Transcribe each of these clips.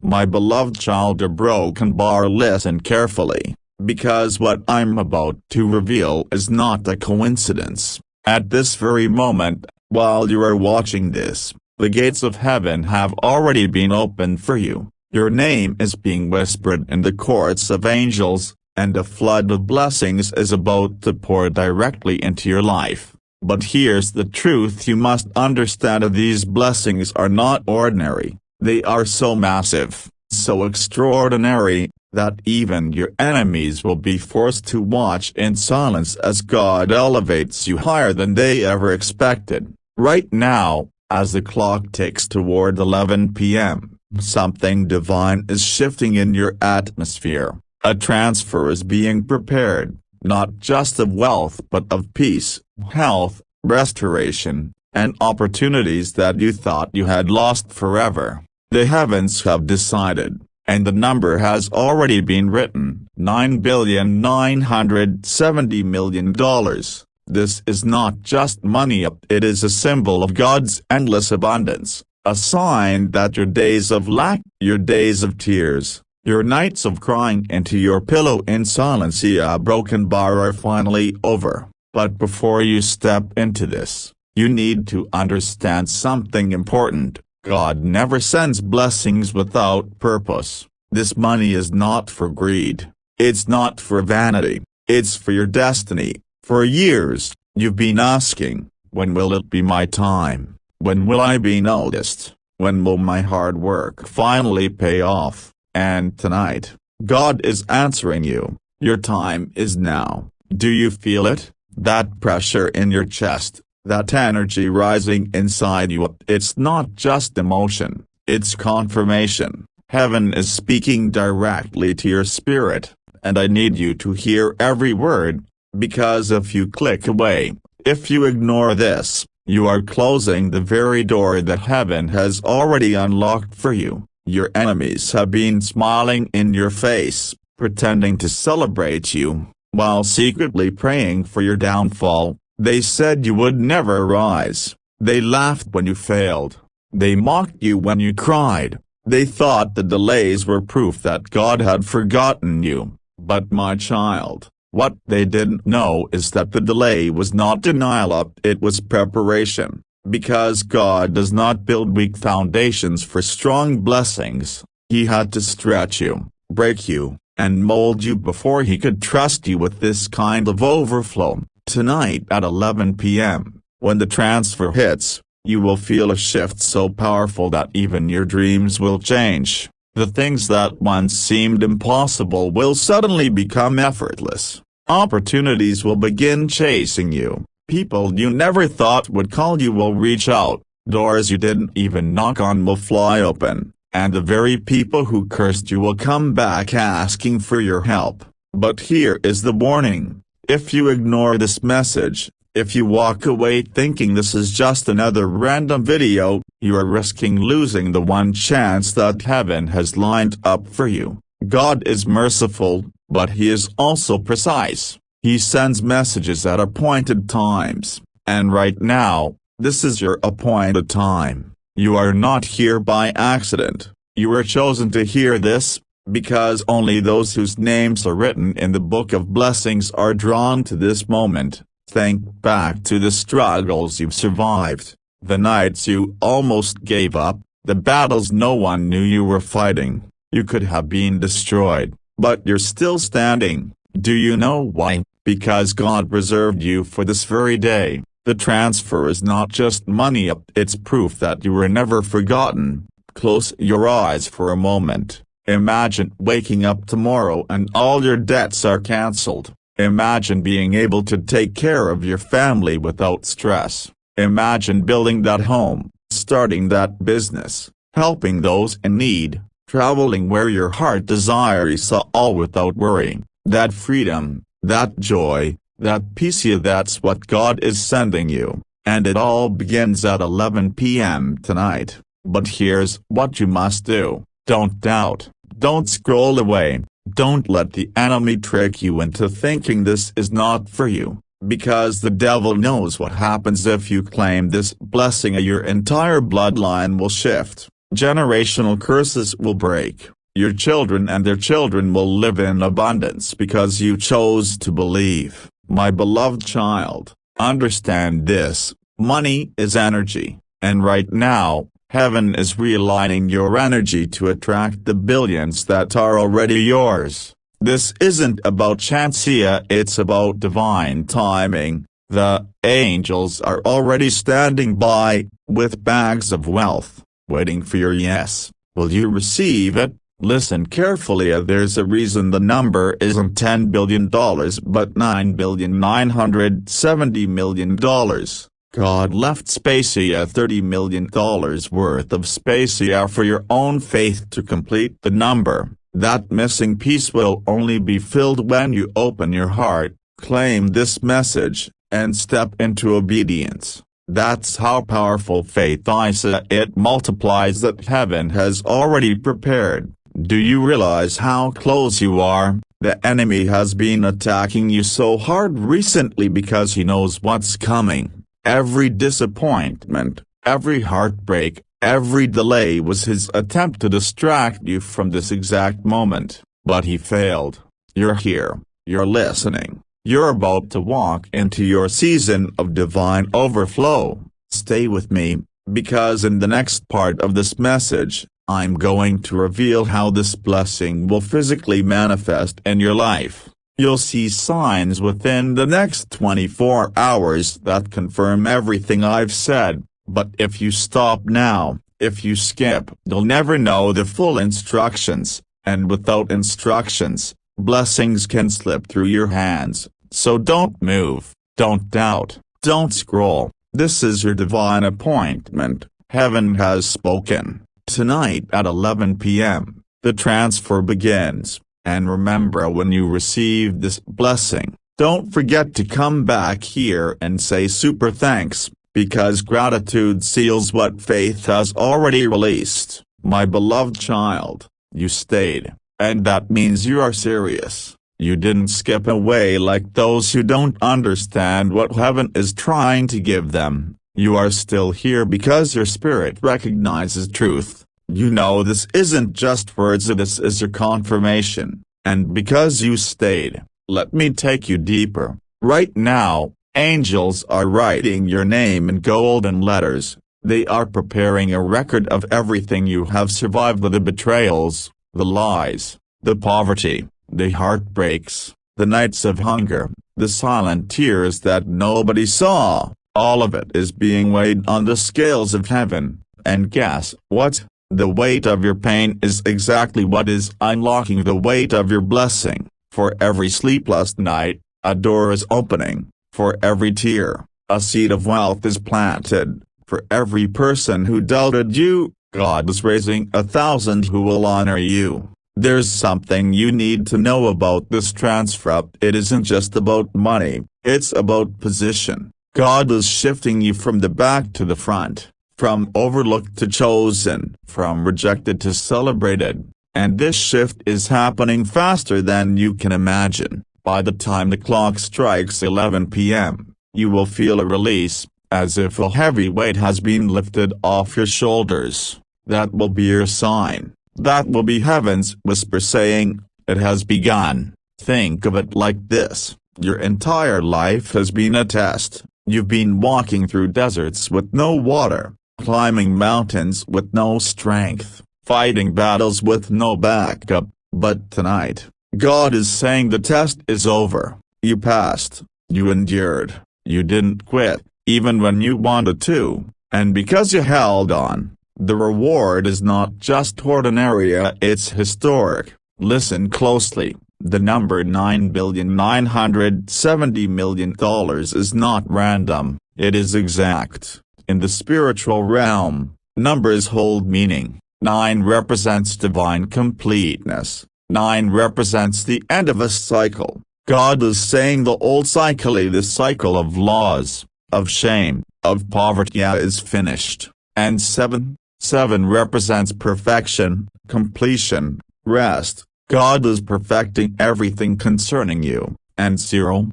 My beloved child of Broken Bar, listen carefully, because what I'm about to reveal is not a coincidence. At this very moment, while you are watching this, the gates of heaven have already been opened for you. Your name is being whispered in the courts of angels, and a flood of blessings is about to pour directly into your life. But here's the truth you must understand: these blessings are not ordinary. They are so massive, so extraordinary, that even your enemies will be forced to watch in silence as God elevates you higher than they ever expected. Right now, as the clock ticks toward 11 p.m., something divine is shifting in your atmosphere. A transfer is being prepared, not just of wealth but of peace, health, restoration, and opportunities that you thought you had lost forever. The heavens have decided, and the number has already been written: $9,970,000,000. This is not just money, it is a symbol of God's endless abundance, a sign that your days of lack, your days of tears, your nights of crying into your pillow in silence, Broken Bar, are finally over. But before you step into this, you need to understand something important. God never sends blessings without purpose. This money is not for greed. It's not for vanity. It's for your destiny. For years, you've been asking, when will it be my time? When will I be noticed? When will my hard work finally pay off? And tonight, God is answering you. Your time is now. Do you feel it? That pressure in your chest, that energy rising inside you. It's not just emotion, it's confirmation. Heaven is speaking directly to your spirit, and I need you to hear every word, because if you click away, if you ignore this, you are closing the very door that heaven has already unlocked for you. Your enemies have been smiling in your face, pretending to celebrate you, while secretly praying for your downfall. They said you would never rise. They laughed when you failed. They mocked you when you cried. They thought the delays were proof that God had forgotten you. But my child, what they didn't know is that the delay was not denial, it was preparation. Because God does not build weak foundations for strong blessings. He had to stretch you, break you, and mold you before he could trust you with this kind of overflow. Tonight at 11 p.m., when the transfer hits, you will feel a shift so powerful that even your dreams will change. The things that once seemed impossible will suddenly become effortless. Opportunities will begin chasing you. People you never thought would call you will reach out. Doors you didn't even knock on will fly open. And the very people who cursed you will come back asking for your help. But here is the warning. If you ignore this message, if you walk away thinking this is just another random video, you are risking losing the one chance that heaven has lined up for you. God is merciful, but he is also precise. He sends messages at appointed times, and right now, this is your appointed time. You are not here by accident. You were chosen to hear this, because only those whose names are written in the book of blessings are drawn to this moment. Think back to the struggles you've survived, the nights you almost gave up, the battles no one knew you were fighting. You could have been destroyed, but you're still standing. Do you know why? Because God preserved you for this very day. The transfer is not just money, it's proof that you were never forgotten. Close your eyes for a moment. Imagine waking up tomorrow and all your debts are cancelled. Imagine being able to take care of your family without stress. Imagine building that home, starting that business, helping those in need, traveling where your heart desires, all without worry. That freedom, that joy, that peace, that's what God is sending you. And it all begins at 11 p.m. tonight. But here's what you must do. Don't doubt. Don't scroll away. Don't let the enemy trick you into thinking this is not for you. Because the devil knows what happens if you claim this blessing. Your entire bloodline will shift. Generational curses will break. Your children and their children will live in abundance because you chose to believe. My beloved child, understand this: money is energy, and right now, heaven is realigning your energy to attract the billions that are already yours. This isn't about chance here, it's about divine timing. The angels are already standing by, with bags of wealth, waiting for your yes. Will you receive it? Listen carefully. There's a reason the number isn't $10 billion but $9,970,000,000. God left Spacia $30 million worth of Spacia for your own faith to complete the number. That missing piece will only be filled when you open your heart, claim this message, and step into obedience. That's how powerful faith is. It multiplies that heaven has already prepared. Do you realize how close you are? The enemy has been attacking you so hard recently because he knows what's coming. Every disappointment, every heartbreak, every delay was his attempt to distract you from this exact moment. But he failed. You're here. You're listening. You're about to walk into your season of divine overflow. Stay with me, because in the next part of this message, I'm going to reveal how this blessing will physically manifest in your life. You'll see signs within the next 24 hours that confirm everything I've said, but if you stop now, if you skip, you'll never know the full instructions, and without instructions, blessings can slip through your hands. So don't move, don't doubt, don't scroll. This is your divine appointment. Heaven has spoken. Tonight at 11 p.m., the transfer begins. And remember, when you receive this blessing, don't forget to come back here and say super thanks, because gratitude seals what faith has already released. My beloved child, you stayed, and that means you are serious. You didn't skip away like those who don't understand what heaven is trying to give them. You are still here because your spirit recognizes truth. You know this isn't just words, this is your confirmation. And because you stayed, let me take you deeper. Right now, angels are writing your name in golden letters. They are preparing a record of everything you have survived: the betrayals, the lies, the poverty, the heartbreaks, the nights of hunger, the silent tears that nobody saw. All of it is being weighed on the scales of heaven. And guess what? The weight of your pain is exactly what is unlocking the weight of your blessing. For every sleepless night, a door is opening. For every tear, a seed of wealth is planted. For every person who doubted you, God is raising 1,000 who will honor you. There's something you need to know about this transfer. It isn't just about money, it's about position. God is shifting you from the back to the front. From overlooked to chosen, from rejected to celebrated, and this shift is happening faster than you can imagine. By the time the clock strikes 11 p.m., you will feel a release, as if a heavy weight has been lifted off your shoulders. That will be your sign. That will be heaven's whisper saying, "It has begun." Think of it like this: your entire life has been a test. You've been walking through deserts with no water, climbing mountains with no strength, fighting battles with no backup. But tonight, God is saying the test is over. You passed, you endured, you didn't quit, even when you wanted to, and because you held on, the reward is not just ordinary, it's historic. Listen closely. The number $9,970,000,000 is not random, it is exact. In the spiritual realm, numbers hold meaning. 9 represents divine completeness. 9 represents the end of a cycle. God is saying the old cycle, this cycle of laws, of shame, of poverty, is finished. And 7 represents perfection, completion, rest. God is perfecting everything concerning you. And 0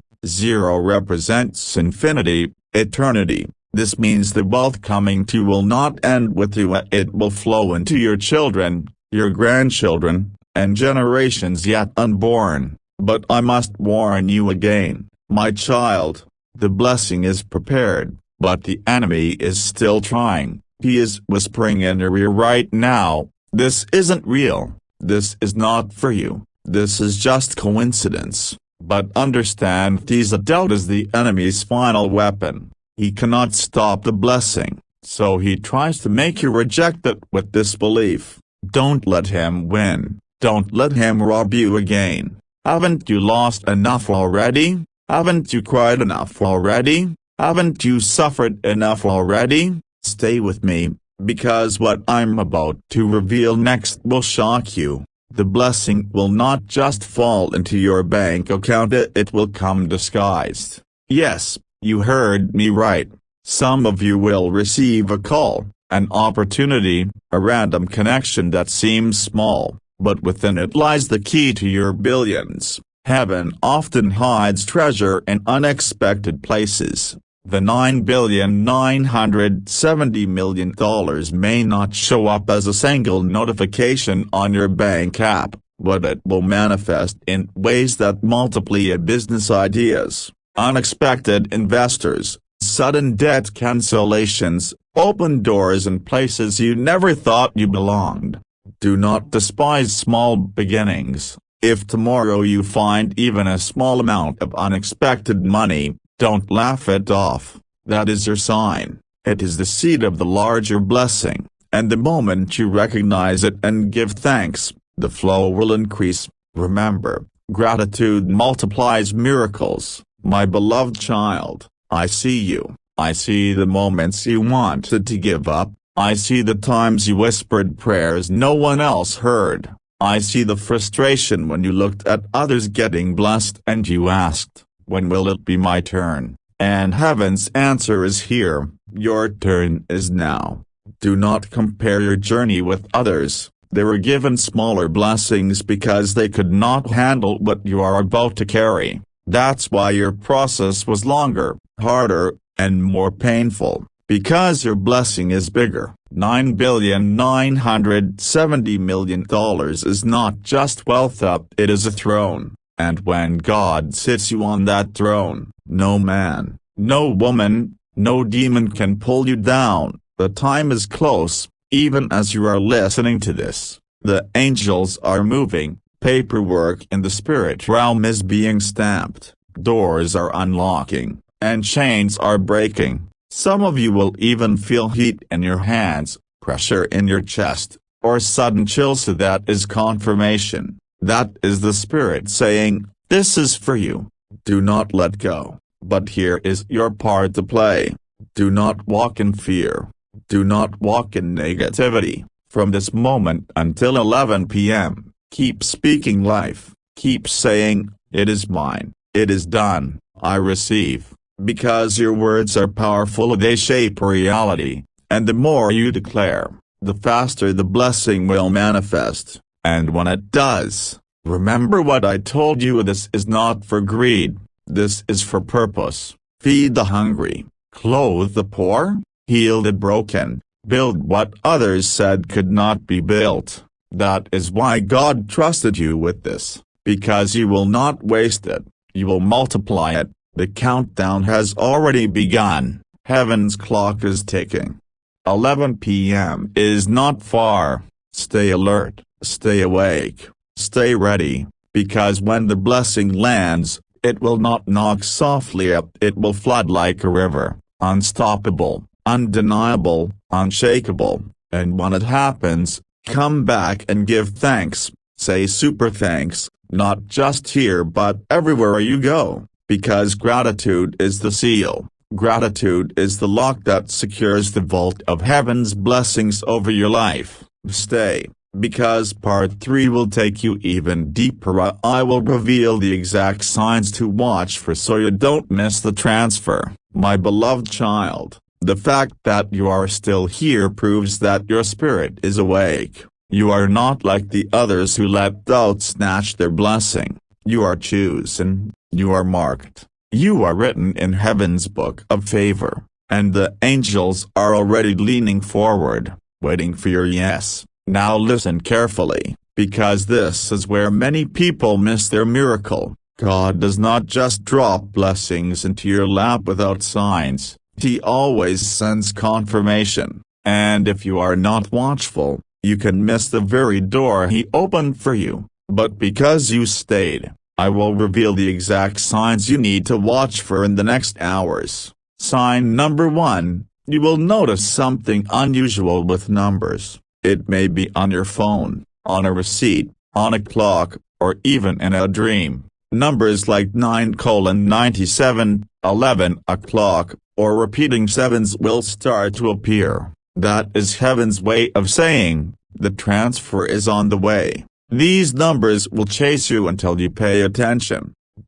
represents infinity, eternity, This means the wealth coming to you will not end with you. It will flow into your children, your grandchildren, and generations yet unborn. But I must warn you again, my child, the blessing is prepared, but the enemy is still trying. He is whispering in your ear right now, this isn't real, this is not for you, this is just coincidence. But understand this: doubt is the enemy's final weapon. He cannot stop the blessing, so he tries to make you reject it with disbelief. Don't let him win, don't let him rob you again. Haven't you lost enough already? Haven't you cried enough already? Haven't you suffered enough already? Stay with me, because what I'm about to reveal next will shock you. The blessing will not just fall into your bank account, it will come disguised. Yes, you heard me right. Some of you will receive a call, an opportunity, a random connection that seems small, but within it lies the key to your billions. Heaven often hides treasure in unexpected places. The $9,970,000,000 may not show up as a single notification on your bank app, but it will manifest in ways that multiply business ideas, unexpected investors, sudden debt cancellations, open doors in places you never thought you belonged. Do not despise small beginnings. If tomorrow you find even a small amount of unexpected money, don't laugh it off. That is your sign. It is the seed of the larger blessing, and the moment you recognize it and give thanks, the flow will increase. Remember, gratitude multiplies miracles. My beloved child, I see you. I see the moments you wanted to give up. I see the times you whispered prayers no one else heard. I see the frustration when you looked at others getting blessed and you asked, when will it be my turn? And heaven's answer is here, your turn is now. Do not compare your journey with others. They were given smaller blessings because they could not handle what you are about to carry. That's why your process was longer, harder, and more painful, because your blessing is bigger. $9,970,000,000 is not just wealth up, it is a throne, and when God sits you on that throne, no man, no woman, no demon can pull you down. The time is close, even as you are listening to this. The angels are moving, paperwork in the spirit realm is being stamped, doors are unlocking, and chains are breaking. Some of you will even feel heat in your hands, pressure in your chest, or sudden chills. So that is confirmation. That is the Spirit saying, this is for you. Do not let go. But here is your part to play. Do not walk in fear. Do not walk in negativity. From this moment until 11 p.m., keep speaking life. Keep saying, it is mine. It is done. I receive. Because your words are powerful, they shape reality, and the more you declare, the faster the blessing will manifest. And when it does, remember what I told you: this is not for greed, this is for purpose. Feed the hungry, clothe the poor, heal the broken, build what others said could not be built. That is why God trusted you with this, because you will not waste it, you will multiply it. The countdown has already begun. Heaven's clock is ticking. 11 p.m. is not far. Stay alert, stay awake, stay ready, because when the blessing lands, it will not knock softly up, it will flood like a river, unstoppable, undeniable, unshakable. And when it happens, come back and give thanks. Say super thanks, not just here but everywhere you go. Because gratitude is the seal, gratitude is the lock that secures the vault of heaven's blessings over your life. Stay, because part 3 will take you even deeper. I will reveal the exact signs to watch for so you don't miss the transfer. My beloved child, the fact that you are still here proves that your spirit is awake. You are not like the others who let doubt snatch their blessing. You are chosen. You are marked. You are written in heaven's book of favor, and the angels are already leaning forward, waiting for your yes. Now listen carefully, because this is where many people miss their miracle. God does not just drop blessings into your lap without signs. He always sends confirmation, and if you are not watchful, you can miss the very door He opened for you. But because you stayed, I will reveal the exact signs you need to watch for in the next hours. Sign number 1, you will notice something unusual with numbers. It may be on your phone, on a receipt, on a clock, or even in a dream. Numbers like 9:97, 11 o'clock, or repeating sevens will start to appear. That is heaven's way of saying, the transfer is on the way. These numbers will chase you until you pay attention.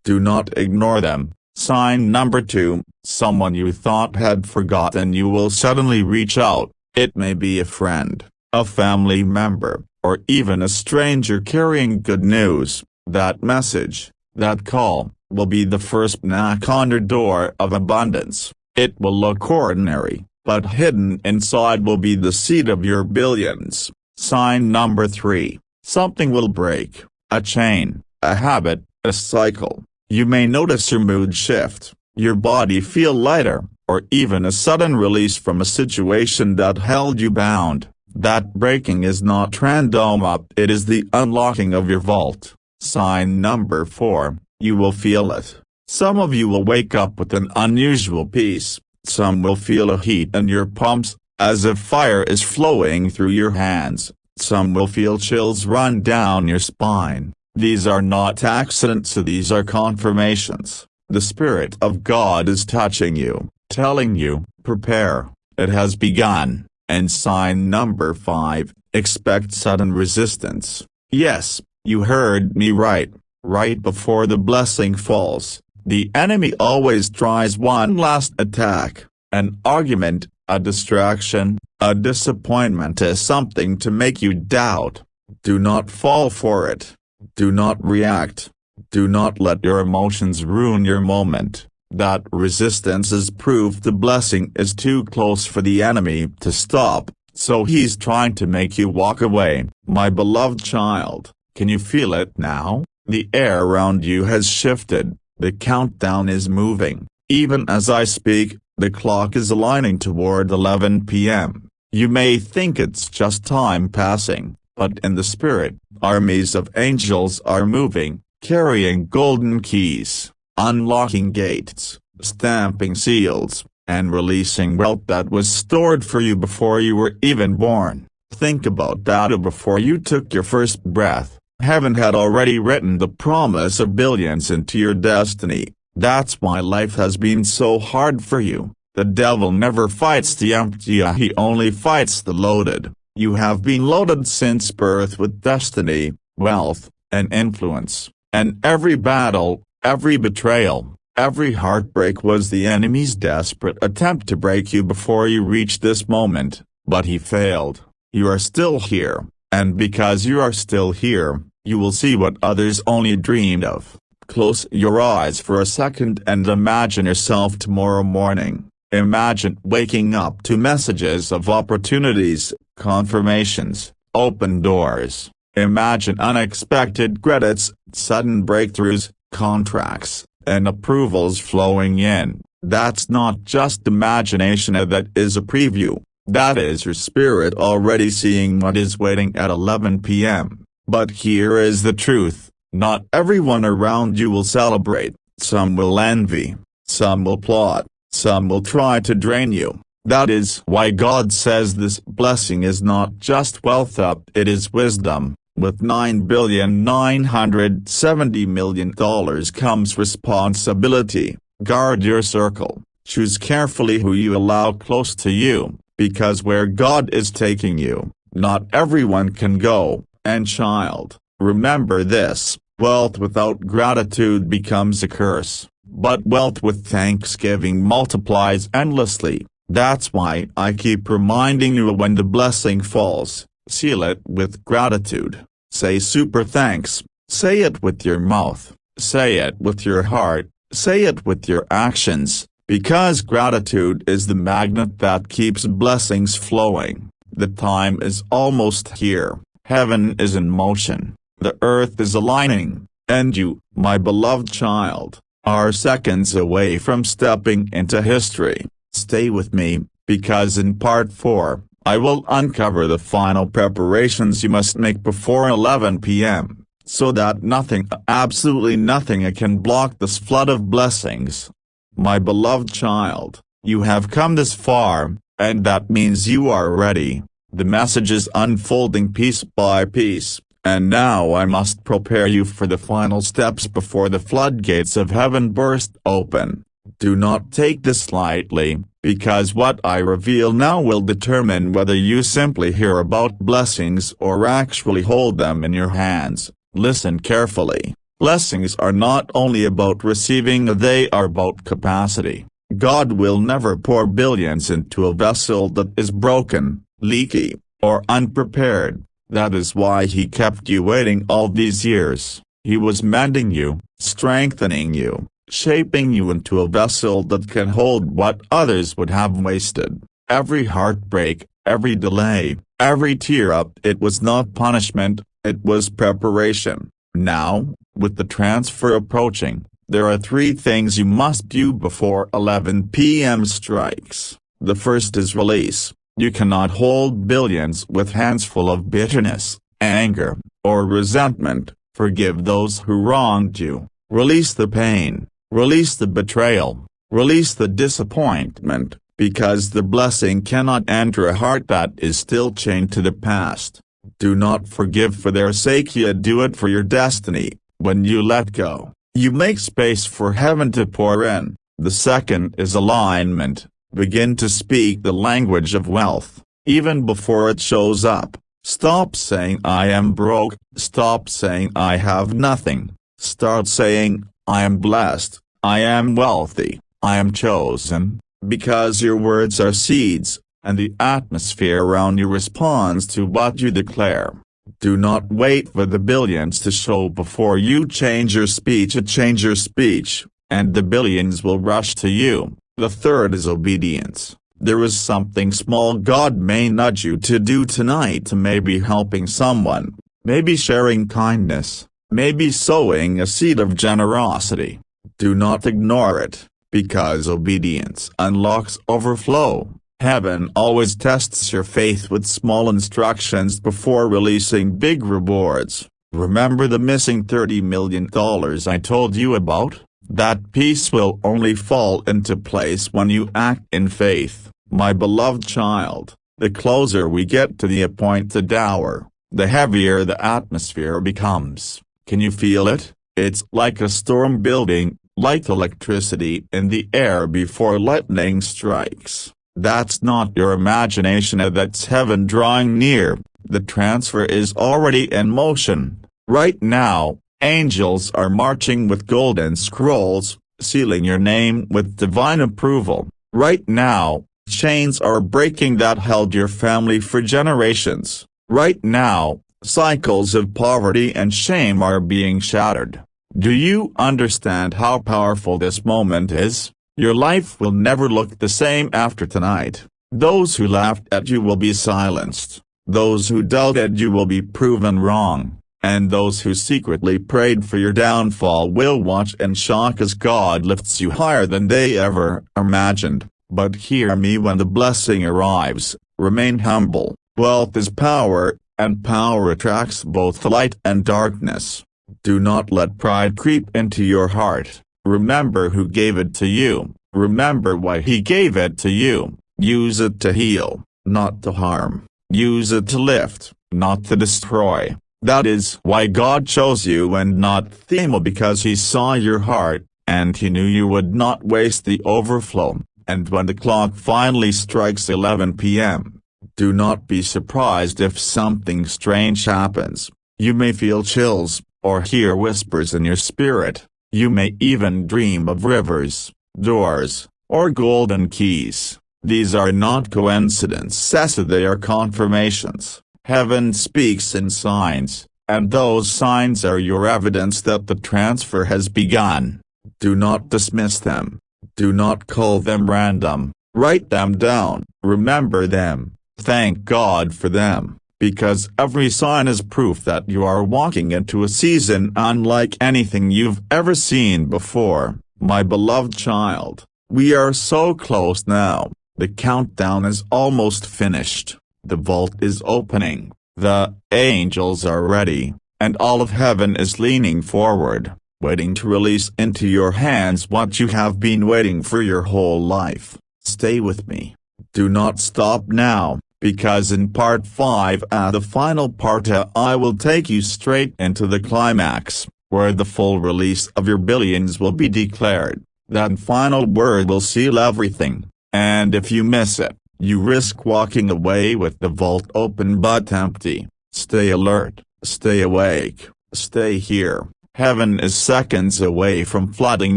Do not ignore them. Sign number 2, someone you thought had forgotten you will suddenly reach out. It may be a friend, a family member, or even a stranger carrying good news. That message, that call, will be the first knock on your door of abundance. It will look ordinary, but hidden inside will be the seed of your billions. Sign number 3, something will break, a chain, a habit, a cycle. You may notice your mood shift, your body feel lighter, or even a sudden release from a situation that held you bound. That breaking is not random, it is the unlocking of your vault. Sign number 4, you will feel it. Some of you will wake up with an unusual peace. Some will feel a heat in your palms, as if fire is flowing through your hands. Some will feel chills run down your spine. These are not accidents, these are confirmations. The Spirit of God is touching you, telling you, prepare, it has begun. And sign number 5, expect sudden resistance. Yes, you heard me right. Right before the blessing falls, the enemy always tries one last attack. An argument, a distraction, a disappointment, is something to make you doubt. Do not fall for it. Do not react. Do not let your emotions ruin your moment. That resistance is proof the blessing is too close for the enemy to stop, so he's trying to make you walk away. My beloved child, can you feel it now? The air around you has shifted, the countdown is moving. Even as I speak, the clock is aligning toward 11 p.m. You may think it's just time passing, but in the spirit, armies of angels are moving, carrying golden keys, unlocking gates, stamping seals, and releasing wealth that was stored for you before you were even born. Think about that. Before you took your first breath, heaven had already written the promise of billions into your destiny. That's why life has been so hard for you. The devil never fights the empty, he only fights the loaded. You have been loaded since birth with destiny, wealth, and influence, and every battle, every betrayal, every heartbreak was the enemy's desperate attempt to break you before you reached this moment, but he failed. You are still here, and because you are still here, you will see what others only dreamed of. Close your eyes for a second and imagine yourself tomorrow morning. Imagine waking up to messages of opportunities, confirmations, open doors. Imagine unexpected credits, sudden breakthroughs, contracts, and approvals flowing in. That's not just imagination, that is a preview. That is your spirit already seeing what is waiting at 11 p.m. But here is the truth, not everyone around you will celebrate. Some will envy, some will plot, some will try to drain you. That is why God says this blessing is not just wealth, it is wisdom. With $9,970,000,000 comes responsibility. Guard your circle. Choose carefully who you allow close to you, because where God is taking you, not everyone can go. And child, remember this, wealth without gratitude becomes a curse, but wealth with thanksgiving multiplies endlessly. That's why I keep reminding you when the blessing falls, seal it with gratitude. Say super thanks, say it with your mouth, say it with your heart, say it with your actions. Because gratitude is the magnet that keeps blessings flowing. The time is almost here. Heaven is in motion. The earth is aligning. And you, my beloved child, are seconds away from stepping into history. Stay with me, because in part 4, I will uncover the final preparations you must make before 11 p.m., so that nothing, absolutely nothing can block this flood of blessings. My beloved child, you have come this far, and that means you are ready. The message is unfolding piece by piece, and now I must prepare you for the final steps before the floodgates of heaven burst open. Do not take this lightly, because what I reveal now will determine whether you simply hear about blessings or actually hold them in your hands. Listen carefully. Blessings are not only about receiving, they are about capacity. God will never pour billions into a vessel that is broken, leaky, or unprepared. That is why He kept you waiting all these years. He was mending you, strengthening you, shaping you into a vessel that can hold what others would have wasted. Every heartbreak, every delay, every tear up, it was not punishment, it was preparation. Now, with the transfer approaching, there are 3 things you must do before 11 p.m. strikes. The first is release. You cannot hold billions with hands full of bitterness, anger, or resentment. Forgive those who wronged you. Release the pain. Release the betrayal. Release the disappointment, because the blessing cannot enter a heart that is still chained to the past. Do not forgive for their sake, yet do it for your destiny. When you let go, you make space for heaven to pour in. The second is alignment. Begin to speak the language of wealth, even before it shows up. Stop saying I am broke, stop saying I have nothing. Start saying, I am blessed, I am wealthy, I am chosen, because your words are seeds, and the atmosphere around you responds to what you declare. Do not wait for the billions to show before you change your speech. Change your speech, and the billions will rush to you. The third is obedience. There is something small God may nudge you to do tonight, maybe helping someone, maybe sharing kindness, maybe sowing a seed of generosity. Do not ignore it, because obedience unlocks overflow. Heaven always tests your faith with small instructions before releasing big rewards. Remember the missing $30 million I told you about? That piece will only fall into place when you act in faith. My beloved child, the closer we get to the appointed hour, the heavier the atmosphere becomes. Can you feel it? It's like a storm building, like electricity in the air before lightning strikes. That's not your imagination, that's heaven drawing near. The transfer is already in motion. Right now, angels are marching with golden scrolls, sealing your name with divine approval. Right now, chains are breaking that held your family for generations. Right now, cycles of poverty and shame are being shattered. Do you understand how powerful this moment is? Your life will never look the same after tonight. Those who laughed at you will be silenced. Those who doubted you will be proven wrong. And those who secretly prayed for your downfall will watch in shock as God lifts you higher than they ever imagined. But hear me when the blessing arrives, remain humble. Wealth is power, and power attracts both light and darkness. Do not let pride creep into your heart. Remember who gave it to you. Remember why He gave it to you. Use it to heal, not to harm. Use it to lift, not to destroy. That is why God chose you and not Thema, because He saw your heart, and He knew you would not waste the overflow. And when the clock finally strikes 11 p.m., do not be surprised if something strange happens. You may feel chills, or hear whispers in your spirit. You may even dream of rivers, doors, or golden keys. These are not coincidences, they are confirmations. Heaven speaks in signs, and those signs are your evidence that the transfer has begun. Do not dismiss them. Do not call them random, write them down, remember them, thank God for them, because every sign is proof that you are walking into a season unlike anything you've ever seen before, my beloved child. We are so close now, the countdown is almost finished, the vault is opening, the angels are ready, and all of heaven is leaning forward, waiting to release into your hands what you have been waiting for your whole life. Stay with me. Do not stop now, because in part 5 the final part I will take you straight into the climax, where the full release of your billions will be declared. That final word will seal everything, and if you miss it, you risk walking away with the vault open but empty. Stay alert, stay awake, stay here. Heaven is seconds away from flooding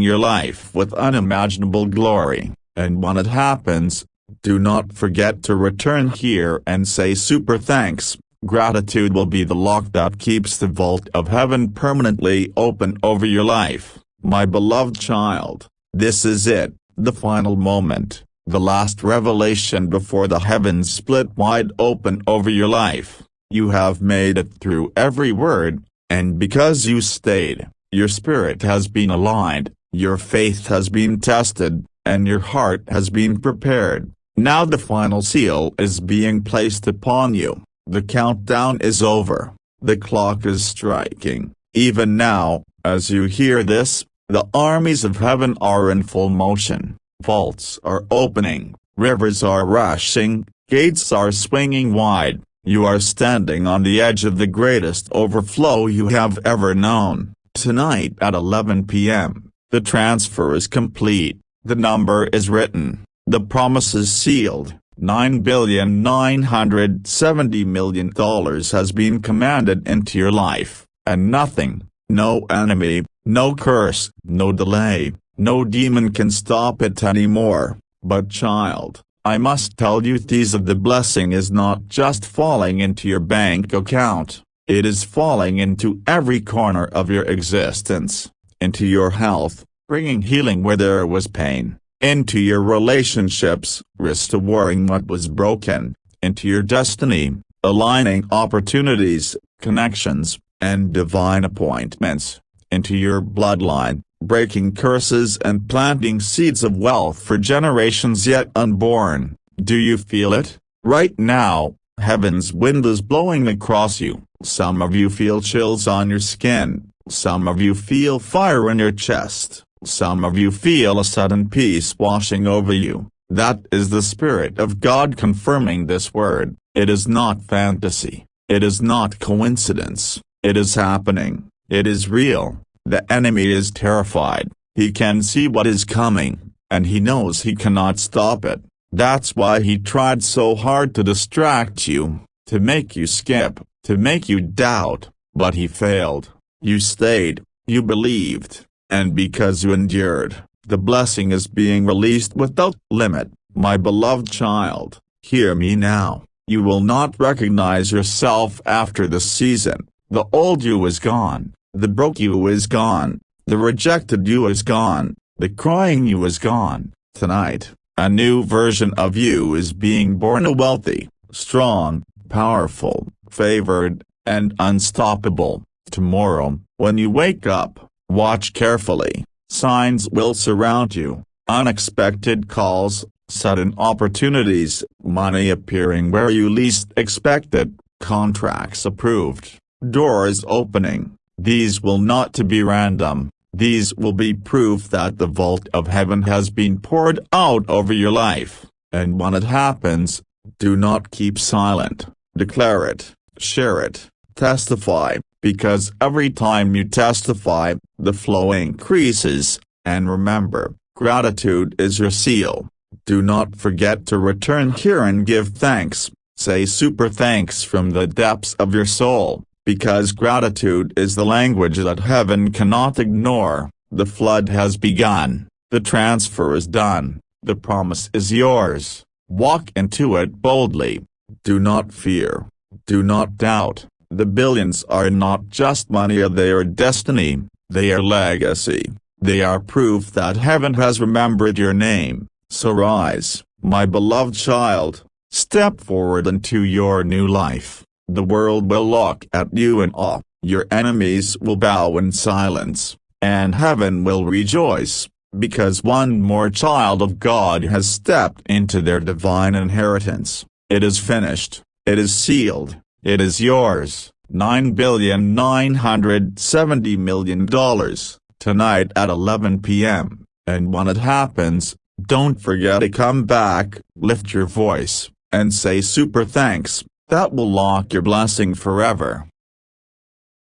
your life with unimaginable glory, and when it happens, do not forget to return here and say super thanks. Gratitude will be the lock that keeps the vault of heaven permanently open over your life, my beloved child. This is it, the final moment, the last revelation before the heavens split wide open over your life. You have made it through every word, and because you stayed, your spirit has been aligned, your faith has been tested, and your heart has been prepared. Now the final seal is being placed upon you. The countdown is over. The clock is striking. Even now, as you hear this, the armies of heaven are in full motion. Vaults are opening, rivers are rushing, gates are swinging wide. You are standing on the edge of the greatest overflow you have ever known. Tonight at 11 p.m., the transfer is complete, the number is written, the promise is sealed. $9,970,000,000 has been commanded into your life, and nothing, no enemy, no curse, no delay, no demon can stop it anymore. But child, I must tell you the blessing is not just falling into your bank account, it is falling into every corner of your existence, into your health, bringing healing where there was pain, into your relationships, restoring what was broken, into your destiny, aligning opportunities, connections, and divine appointments, into your bloodline, breaking curses and planting seeds of wealth for generations yet unborn. Do you feel it? Right now, heaven's wind is blowing across you. Some of you feel chills on your skin, some of you feel fire in your chest, some of you feel a sudden peace washing over you. That is the Spirit of God confirming this word. It is not fantasy. It is not coincidence. It is happening. It is real. The enemy is terrified. He can see what is coming, and he knows he cannot stop it. That's why he tried so hard to distract you, to make you skip, to make you doubt, but he failed. You stayed, you believed, and because you endured, the blessing is being released without limit. My beloved child, hear me now. You will not recognize yourself after this season. The old you is gone. The broke you is gone, the rejected you is gone, the crying you is gone. Tonight, a new version of you is being born, a wealthy, strong, powerful, favored, and unstoppable. Tomorrow, when you wake up, watch carefully. Signs will surround you, unexpected calls, sudden opportunities, money appearing where you least expect it, contracts approved, doors opening. These will not to be random, these will be proof that the vault of heaven has been poured out over your life, and when it happens, do not keep silent, declare it, share it, testify, because every time you testify, the flow increases, and remember, gratitude is your seal. Do not forget to return here and give thanks, say super thanks from the depths of your soul. Because gratitude is the language that heaven cannot ignore. The flood has begun, the transfer is done, the promise is yours. Walk into it boldly. Do not fear. Do not doubt. The billions are not just money, they are destiny, they are legacy. They are proof that heaven has remembered your name. So rise, my beloved child, step forward into your new life. The world will look at you in awe, your enemies will bow in silence, and heaven will rejoice, because one more child of God has stepped into their divine inheritance. It is finished, it is sealed, it is yours. $9,970,000,000, tonight at 11 p.m., and when it happens, don't forget to come back, lift your voice, and say super thanks. That will lock your blessing forever.